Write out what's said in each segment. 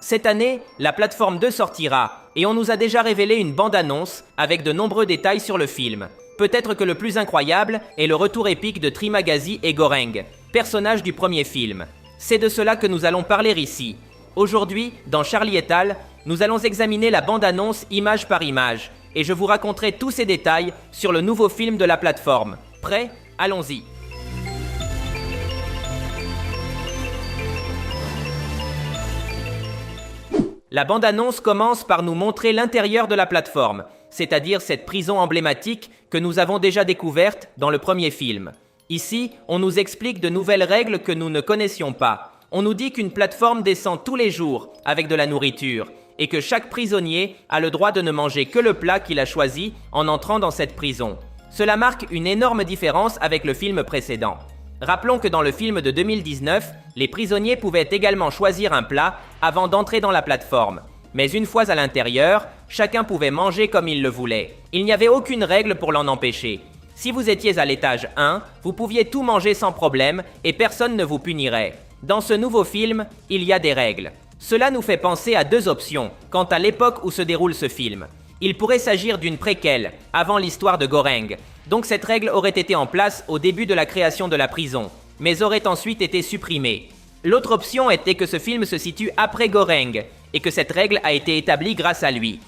Cette année, la plateforme 2 sortira, et on nous a déjà révélé une bande-annonce avec de nombreux détails sur le film. Peut-être que le plus incroyable est le retour épique de Trimagazi et Goreng, personnages du premier film. C'est de cela que nous allons parler ici. Aujourd'hui, dans Charlie et Al, nous allons examiner la bande-annonce image par image, et je vous raconterai tous ces détails sur le nouveau film de la plateforme. Prêt? Allons-y. La bande-annonce commence par nous montrer l'intérieur de la plateforme, c'est-à-dire cette prison emblématique que nous avons déjà découverte dans le premier film. Ici, on nous explique de nouvelles règles que nous ne connaissions pas. On nous dit qu'une plateforme descend tous les jours avec de la nourriture et que chaque prisonnier a le droit de ne manger que le plat qu'il a choisi en entrant dans cette prison. Cela marque une énorme différence avec le film précédent. Rappelons que dans le film de 2019, les prisonniers pouvaient également choisir un plat avant d'entrer dans la plateforme. Mais une fois à l'intérieur, chacun pouvait manger comme il le voulait. Il n'y avait aucune règle pour l'en empêcher. Si vous étiez à l'étage 1, vous pouviez tout manger sans problème et personne ne vous punirait. Dans ce nouveau film, il y a des règles. Cela nous fait penser à deux options quant à l'époque où se déroule ce film. Il pourrait s'agir d'une préquelle, avant l'histoire de Goreng. Donc cette règle aurait été en place au début de la création de la prison, mais aurait ensuite été supprimée. L'autre option était que ce film se situe après Goreng, et que cette règle a été établie grâce à lui.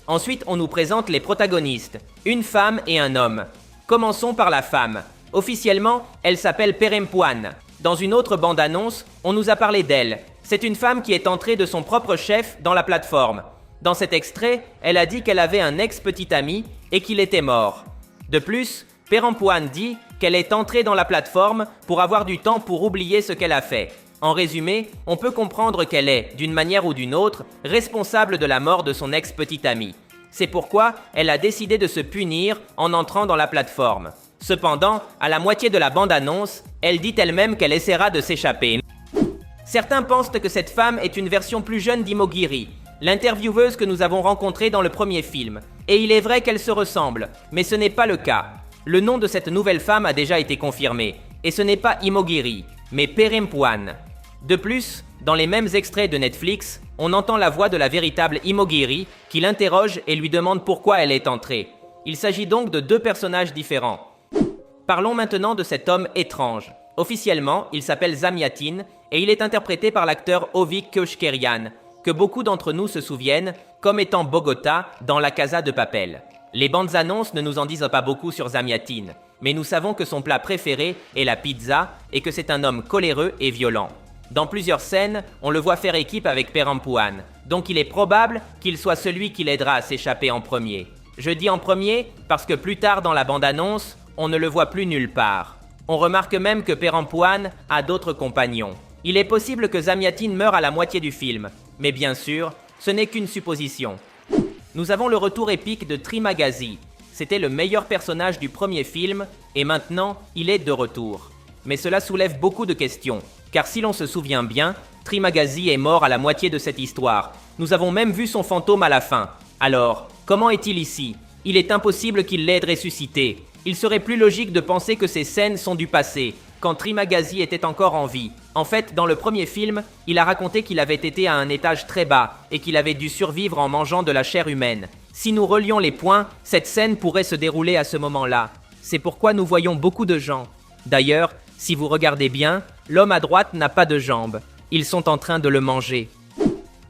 Ensuite, on nous présente les protagonistes, une femme et un homme. Commençons par la femme. Officiellement, elle s'appelle Perempuan. Dans une autre bande-annonce, on nous a parlé d'elle. C'est une femme qui est entrée de son propre chef dans la plateforme. Dans cet extrait, elle a dit qu'elle avait un ex-petit ami et qu'il était mort. De plus, Perempuan dit qu'elle est entrée dans la plateforme pour avoir du temps pour oublier ce qu'elle a fait. En résumé, on peut comprendre qu'elle est, d'une manière ou d'une autre, responsable de la mort de son ex-petit ami. C'est pourquoi elle a décidé de se punir en entrant dans la plateforme. Cependant, à la moitié de la bande-annonce, elle dit elle-même qu'elle essaiera de s'échapper. Certains pensent que cette femme est une version plus jeune d'Imogiri, l'intervieweuse que nous avons rencontrée dans le premier film. Et il est vrai qu'elle se ressemble, mais ce n'est pas le cas. Le nom de cette nouvelle femme a déjà été confirmé, et ce n'est pas Imogiri, mais Perempuan. De plus, dans les mêmes extraits de Netflix, on entend la voix de la véritable Imogiri qui l'interroge et lui demande pourquoi elle est entrée. Il s'agit donc de deux personnages différents. Parlons maintenant de cet homme étrange. Officiellement, il s'appelle Zamyatin et il est interprété par l'acteur Ovik Keushkerian, que beaucoup d'entre nous se souviennent comme étant Bogota dans La Casa de Papel. Les bandes annonces ne nous en disent pas beaucoup sur Zamyatin, mais nous savons que son plat préféré est la pizza et que c'est un homme coléreux et violent. Dans plusieurs scènes, on le voit faire équipe avec Perempuan, donc il est probable qu'il soit celui qui l'aidera à s'échapper en premier. Je dis en premier parce que plus tard dans la bande-annonce, on ne le voit plus nulle part. On remarque même que Perempuan a d'autres compagnons. Il est possible que Zamyatin meure à la moitié du film, mais bien sûr, ce n'est qu'une supposition. Nous avons le retour épique de Trimagazi. C'était le meilleur personnage du premier film, et maintenant, il est de retour. Mais cela soulève beaucoup de questions, car si l'on se souvient bien, Trimagazi est mort à la moitié de cette histoire. Nous avons même vu son fantôme à la fin. Alors, comment est-il ici? Il est impossible qu'il l'ait ressuscité. Il serait plus logique de penser que ces scènes sont du passé, quand Trimagazi était encore en vie. En fait, dans le premier film, il a raconté qu'il avait été à un étage très bas et qu'il avait dû survivre en mangeant de la chair humaine. Si nous relions les points, cette scène pourrait se dérouler à ce moment-là. C'est pourquoi nous voyons beaucoup de gens. D'ailleurs, si vous regardez bien, l'homme à droite n'a pas de jambes. Ils sont en train de le manger.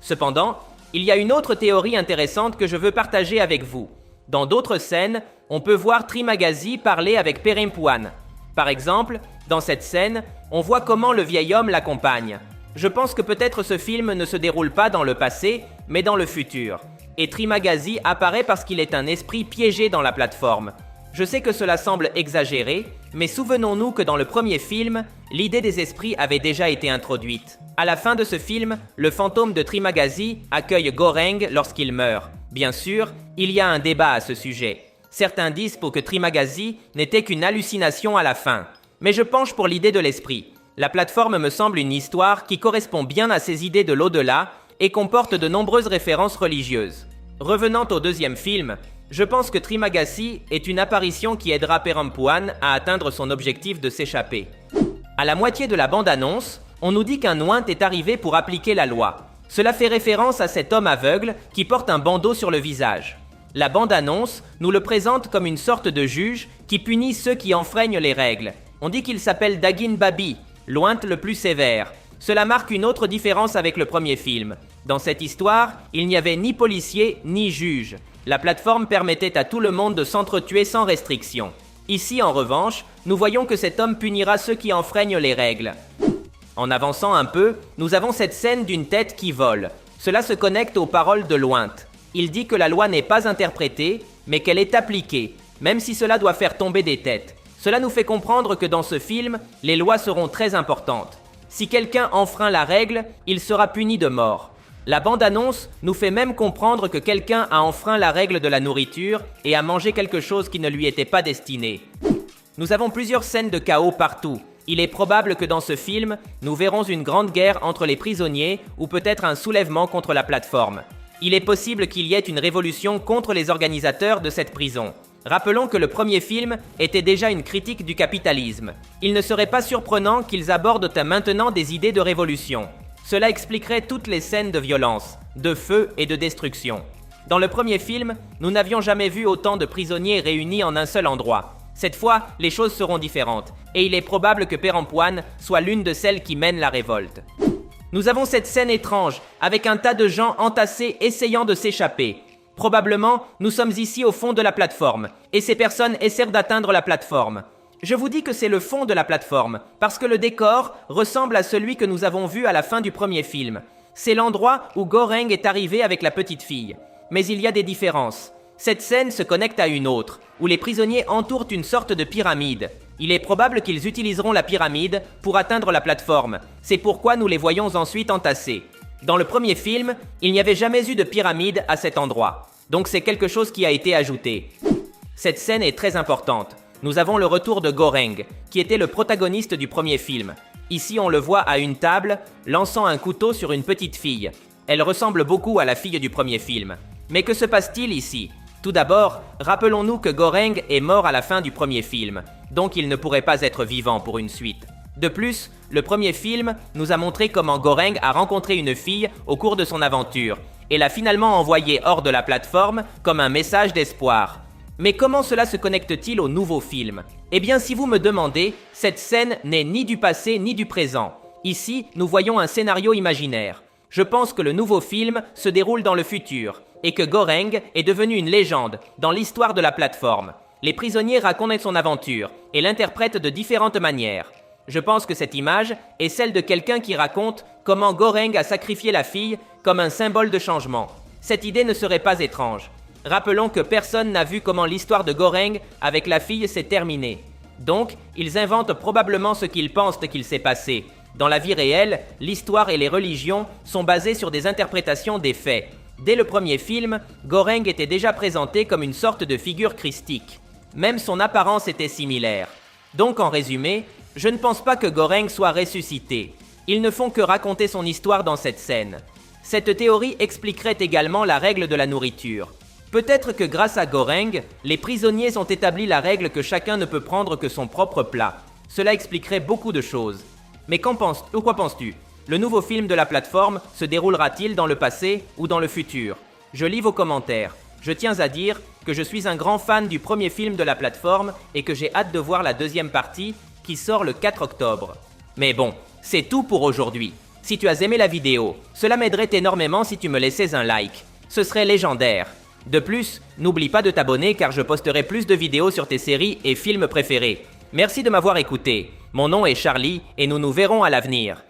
Cependant, il y a une autre théorie intéressante que je veux partager avec vous. Dans d'autres scènes, on peut voir Trimagazi parler avec Perempuan. Par exemple, dans cette scène, on voit comment le vieil homme l'accompagne. Je pense que peut-être ce film ne se déroule pas dans le passé, mais dans le futur. Et Trimagazi apparaît parce qu'il est un esprit piégé dans la plateforme. Je sais que cela semble exagéré, mais souvenons-nous que dans le premier film, l'idée des esprits avait déjà été introduite. À la fin de ce film, le fantôme de Trimagazi accueille Goreng lorsqu'il meurt. Bien sûr, il y a un débat à ce sujet. Certains disent pour que Trimagazi n'était qu'une hallucination à la fin. Mais je penche pour l'idée de l'esprit. La plateforme me semble une histoire qui correspond bien à ces idées de l'au-delà et comporte de nombreuses références religieuses. Revenant au deuxième film, je pense que Trimagazi est une apparition qui aidera Perempuan à atteindre son objectif de s'échapper. À la moitié de la bande-annonce, on nous dit qu'un Ouint est arrivé pour appliquer la loi. Cela fait référence à cet homme aveugle qui porte un bandeau sur le visage. La bande-annonce nous le présente comme une sorte de juge qui punit ceux qui enfreignent les règles. On dit qu'il s'appelle Dagin Babi, l'ointe le plus sévère. Cela marque une autre différence avec le premier film. Dans cette histoire, il n'y avait ni policier ni juge. La plateforme permettait à tout le monde de s'entretuer sans restriction. Ici, en revanche, nous voyons que cet homme punira ceux qui enfreignent les règles. En avançant un peu, nous avons cette scène d'une tête qui vole. Cela se connecte aux paroles de l'ointe. Il dit que la loi n'est pas interprétée, mais qu'elle est appliquée, même si cela doit faire tomber des têtes. Cela nous fait comprendre que dans ce film, les lois seront très importantes. Si quelqu'un enfreint la règle, il sera puni de mort. La bande-annonce nous fait même comprendre que quelqu'un a enfreint la règle de la nourriture et a mangé quelque chose qui ne lui était pas destiné. Nous avons plusieurs scènes de chaos partout. Il est probable que dans ce film, nous verrons une grande guerre entre les prisonniers ou peut-être un soulèvement contre la plateforme. Il est possible qu'il y ait une révolution contre les organisateurs de cette prison. Rappelons que le premier film était déjà une critique du capitalisme. Il ne serait pas surprenant qu'ils abordent maintenant des idées de révolution. Cela expliquerait toutes les scènes de violence, de feu et de destruction. Dans le premier film, nous n'avions jamais vu autant de prisonniers réunis en un seul endroit. Cette fois, les choses seront différentes, et il est probable que Pérempoine soit l'une de celles qui mènent la révolte. Nous avons cette scène étrange, avec un tas de gens entassés essayant de s'échapper. Probablement, nous sommes ici au fond de la plateforme, et ces personnes essaient d'atteindre la plateforme. Je vous dis que c'est le fond de la plateforme, parce que le décor ressemble à celui que nous avons vu à la fin du premier film. C'est l'endroit où Goreng est arrivé avec la petite fille. Mais il y a des différences. Cette scène se connecte à une autre, où les prisonniers entourent une sorte de pyramide. Il est probable qu'ils utiliseront la pyramide pour atteindre la plateforme. C'est pourquoi nous les voyons ensuite entassés. Dans le premier film, il n'y avait jamais eu de pyramide à cet endroit. Donc c'est quelque chose qui a été ajouté. Cette scène est très importante. Nous avons le retour de Goreng, qui était le protagoniste du premier film. Ici, on le voit à une table, lançant un couteau sur une petite fille. Elle ressemble beaucoup à la fille du premier film. Mais que se passe-t-il ici ? Tout d'abord, rappelons-nous que Goreng est mort à la fin du premier film, donc il ne pourrait pas être vivant pour une suite. De plus, le premier film nous a montré comment Goreng a rencontré une fille au cours de son aventure, et l'a finalement envoyée hors de la plateforme comme un message d'espoir. Mais comment cela se connecte-t-il au nouveau film ? Eh bien, si vous me demandez, cette scène n'est ni du passé ni du présent. Ici, nous voyons un scénario imaginaire. Je pense que le nouveau film se déroule dans le futur, et que Goreng est devenu une légende dans l'histoire de la plateforme. Les prisonniers racontent son aventure, et l'interprètent de différentes manières. Je pense que cette image est celle de quelqu'un qui raconte comment Goreng a sacrifié la fille comme un symbole de changement. Cette idée ne serait pas étrange. Rappelons que personne n'a vu comment l'histoire de Goreng avec la fille s'est terminée. Donc, ils inventent probablement ce qu'ils pensent qu'il s'est passé. Dans la vie réelle, l'histoire et les religions sont basées sur des interprétations des faits. Dès le premier film, Goreng était déjà présenté comme une sorte de figure christique. Même son apparence était similaire. Donc en résumé, je ne pense pas que Goreng soit ressuscité. Ils ne font que raconter son histoire dans cette scène. Cette théorie expliquerait également la règle de la nourriture. Peut-être que grâce à Goreng, les prisonniers ont établi la règle que chacun ne peut prendre que son propre plat. Cela expliquerait beaucoup de choses. Mais quoi penses-tu ? Le nouveau film de la plateforme se déroulera-t-il dans le passé ou dans le futur ? Je lis vos commentaires. Je tiens à dire que je suis un grand fan du premier film de la plateforme et que j'ai hâte de voir la deuxième partie qui sort le 4 octobre. Mais bon, c'est tout pour aujourd'hui. Si tu as aimé la vidéo, cela m'aiderait énormément si tu me laissais un like. Ce serait légendaire. De plus, n'oublie pas de t'abonner car je posterai plus de vidéos sur tes séries et films préférés. Merci de m'avoir écouté. Mon nom est Charlie et nous nous verrons à l'avenir.